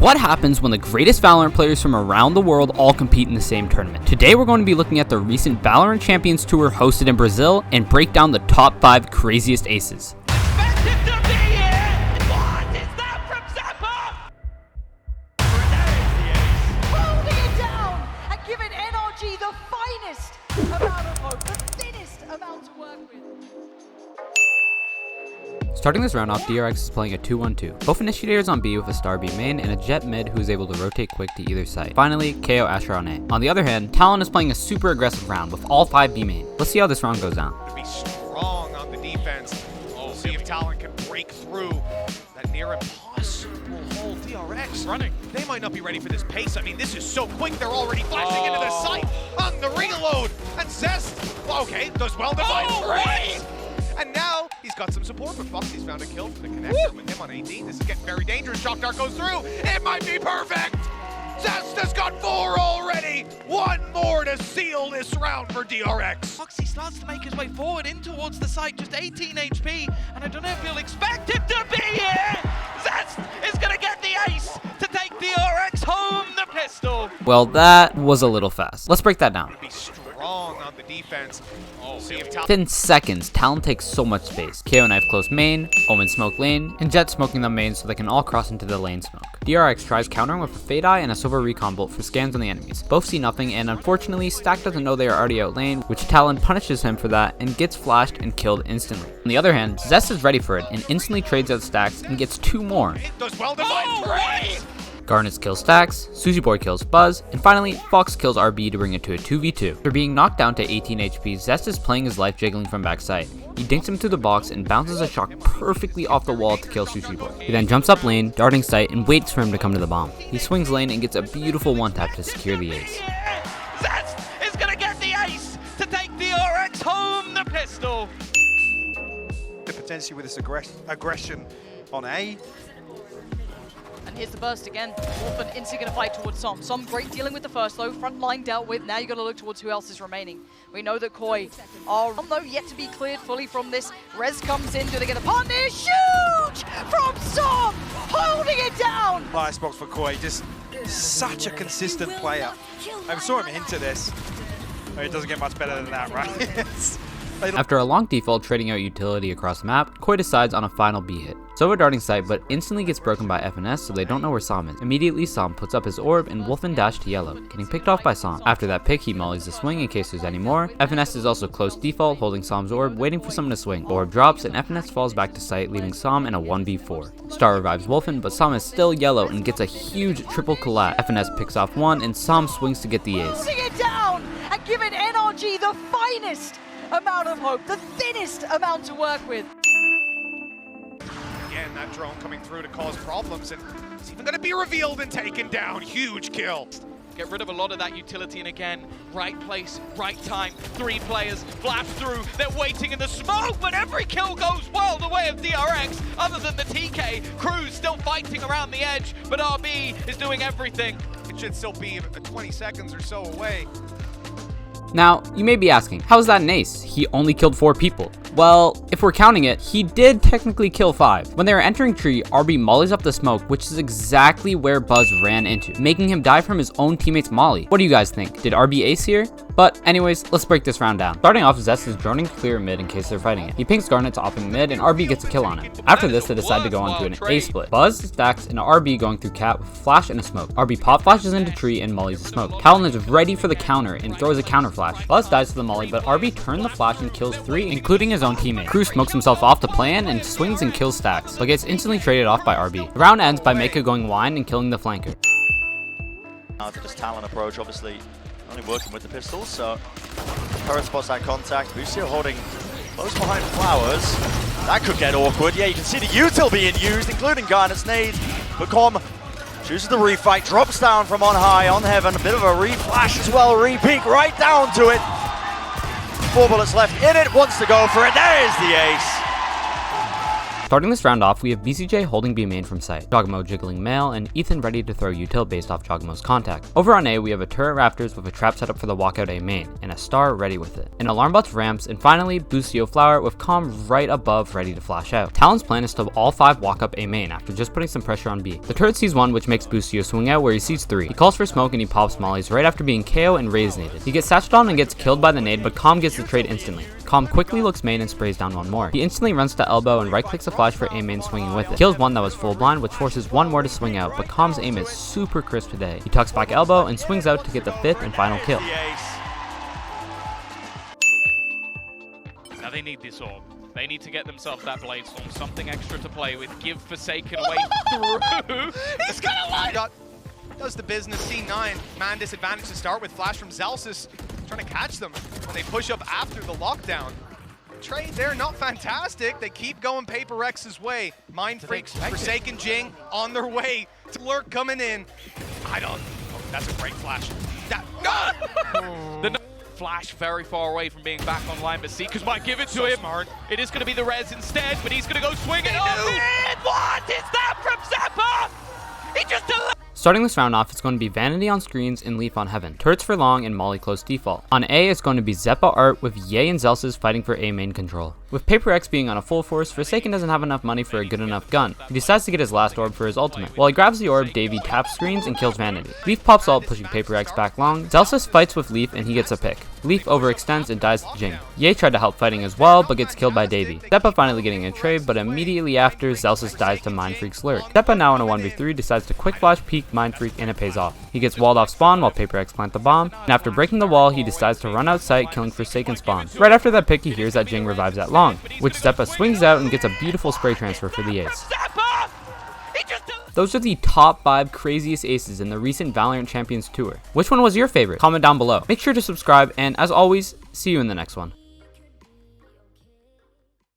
What happens when the greatest Valorant players from around the world all compete in the same tournament? Today we're going to be looking at the recent Valorant Champions Tour hosted in Brazil and break down the top 5 craziest aces. Starting this round off, DRX is playing a 2-1-2. Both initiators on B with a star B main and a Jet mid who is able to rotate quick to either side. Finally, KO Asher on A. On the other hand, Talon is playing a super aggressive round with all 5 B main. Let's see how this round goes down. To be strong on the defense. We'll see if Talon can break through that near impossible hole. DRX running. They might not be ready for this pace. I mean, this is so quick. They're already flashing into the site on the reload. And Zest, okay, does well to find and now he's got some support, but Foxy's found a kill for the connector with him on 18. This is getting very dangerous. Shock Dart goes through. It might be perfect. Zest has got 4 already. 1 more to seal this round for DRX. Foxy starts to make his way forward in towards the site, just 18 HP, and I don't know if you'll expect him to be here. Zest is going to get the ace to take DRX home the pistol. Well, that was a little fast. Let's break that down. Be strong on the defense. See if Within seconds, Talon takes so much space. KO knife close main, Omen smoke lane, and Jet smoking them main so they can all cross into the lane smoke. DRX tries countering with a Fade Eye and a Silver Recon Bolt for scans on the enemies. Both see nothing, and unfortunately, Stack doesn't know they are already out lane, which Talon punishes him for that and gets flashed and killed instantly. On the other hand, Zest is ready for it and instantly trades out Stacks and gets 2 more. it does well to find Garnets kills Stacks, Suzy Boy kills Buzz, and finally, Fox kills RB to bring it to a 2v2. After being knocked down to 18 HP, Zest is playing his life jiggling from backside. He dinks him to the box and bounces a shock perfectly off the wall to kill Suzy Boy. He then jumps up lane, darting sight, and waits for him to come to the bomb. He swings lane and gets a beautiful one-tap to secure the ace. Zest is going to get the ace to take DRX home the pistol. Potentially with this aggression on A. And here's the burst again. Orphan instantly going to fight towards Som. Som great dealing with the first though. Front line dealt with. Now you got to look towards who else is remaining. We know that Koi are though yet to be cleared fully from this. Rez comes in. Do they get a partner? Huge from Som, holding it down. Nice box for Koi. Just such a consistent player. I saw him hint at this. Oh, it doesn't get much better than that, right? After a long default trading out utility across the map, Koi decides on a final B hit. Sova darting sight, but instantly gets broken by FNS, so they don't know where Som is. Immediately, Som puts up his orb and Wolfen dash to yellow, getting picked off by Som. After that pick, he mollies the swing in case there's any more. FNS is also close default, holding Som's orb, waiting for someone to swing. Orb drops, and FNS falls back to sight, leaving Som in a 1v4. Star revives Wolfen, but Som is still yellow and gets a huge triple collat. FNS picks off 1, and Som swings to get the ace. Holding it down and giving NRG the finest amount of hope, the thinnest amount to work with. Again, that drone coming through to cause problems, and it's even going to be revealed and taken down. Huge kill. Get rid of a lot of that utility, and again, right place, right time. 3 players flash through. They're waiting in the smoke, but every kill goes well the way of DRX. Other than the TK, Crew's still fighting around the edge, but RB is doing everything. It should still be 20 seconds or so away. Now, you may be asking, how is that an ace? He only killed 4 people. Well, if we're counting it, he did technically kill 5. When they were entering tree, RB mollies up the smoke, which is exactly where Buzz ran into, making him die from his own teammate's molly. What do you guys think? Did RB ace here? But anyways, let's break this round down. Starting off, Zest is droning to clear mid in case they're fighting it. He pinks Garnet to offing mid, and RB gets a kill on him. After this, they decide to go on to an A split. Buzz stacks and RB going through cat with flash and a smoke. RB pop flashes into tree and mollies the smoke. Talon is ready for the counter and throws a counter flash. Buzz dies to the molly, but RB turned the flash and kills 3, including his own teammate. Crew smokes himself off the plan and swings and kills Stacks, but gets instantly traded off by RB. The round ends by Meka going wine and killing the flanker. Now to this Talon approach, obviously only working with the pistols, so current spots that contact. Lucio holding close behind flowers. That could get awkward. Yeah, you can see the util being used, including Garnet's nade. But Com chooses the refight, drops down from on high on heaven. A bit of a reflash as well, re-peek right down to it. 4 bullets left in it, wants to go for it. There's the ace. Starting this round off, we have BCJ holding B main from sight, Jogamo jiggling mail, and Ethan ready to throw util based off Jogamo's contact. Over on A, we have a turret Raptors with a trap set up for the walkout A main, and a star ready with it. An alarm bots ramps, and finally, Boostio Flower with Calm right above ready to flash out. Talon's plan is to all 5 walk up A main after just putting some pressure on B. The turret sees 1, which makes Boostio swing out where he sees 3. He calls for smoke and he pops mollies right after being KO and Raze naded. He gets satched on and gets killed by the nade, but Calm gets the trade instantly. Calm quickly looks main and sprays down 1 more. He instantly runs to elbow and right clicks a flash for A main swinging with it. Kills 1 that was full blind, which forces 1 more to swing out, but Calm's aim is super crisp today. He tucks back elbow and swings out to get the 5th and final kill. Now they need this orb. They need to get themselves that Blade Storm, something extra to play with. Give Forsaken away through. He's gonna line up. Does the business. C9, man disadvantage to start with. Flash from Zelsis, trying to catch them when they push up after the lockdown. Trade there, not fantastic. They keep going Paper X's way. Mind Freaks, Forsaken Jing on their way. To Lurk coming in. I don't. Oh, that's a great flash. The Flash very far away from being back online, but Seekers might give it to him. Smart. It is going to be the res instead, but he's going to go swinging on it. What is that from Zappa? He just Starting this round off, it's going to be Vanity on screens and Leaf on Heaven, turrets for long and Molly close default. On A, it's going to be Zeppa Art with Ye and Zelsis fighting for A main control. With Paper X being on a full force, Forsaken doesn't have enough money for a good enough gun. He decides to get his last orb for his ultimate. While he grabs the orb, Davey taps screens and kills Vanity. Leaf pops ult, pushing Paper X back long. Zelsis fights with Leaf and he gets a pick. Leaf overextends and dies to Jing. Ye tried to help fighting as well, but gets killed by Davey. Zeppa finally getting a trade, but immediately after, Zelsis dies to Mind Freak's Lurk. Zeppa now in a 1v3 decides to quick flash peek Mind Freak and it pays off. He gets walled off spawn while Paper X plant the bomb, and after breaking the wall, he decides to run out sight, killing Forsaken spawn. Right after that pick, he hears that Jing revives at long, which Zeppa swings out and gets a beautiful spray transfer for the ace. Those are the top 5 craziest aces in the recent Valorant Champions Tour. Which one was your favorite? Comment down below. Make sure to subscribe, and as always, see you in the next one.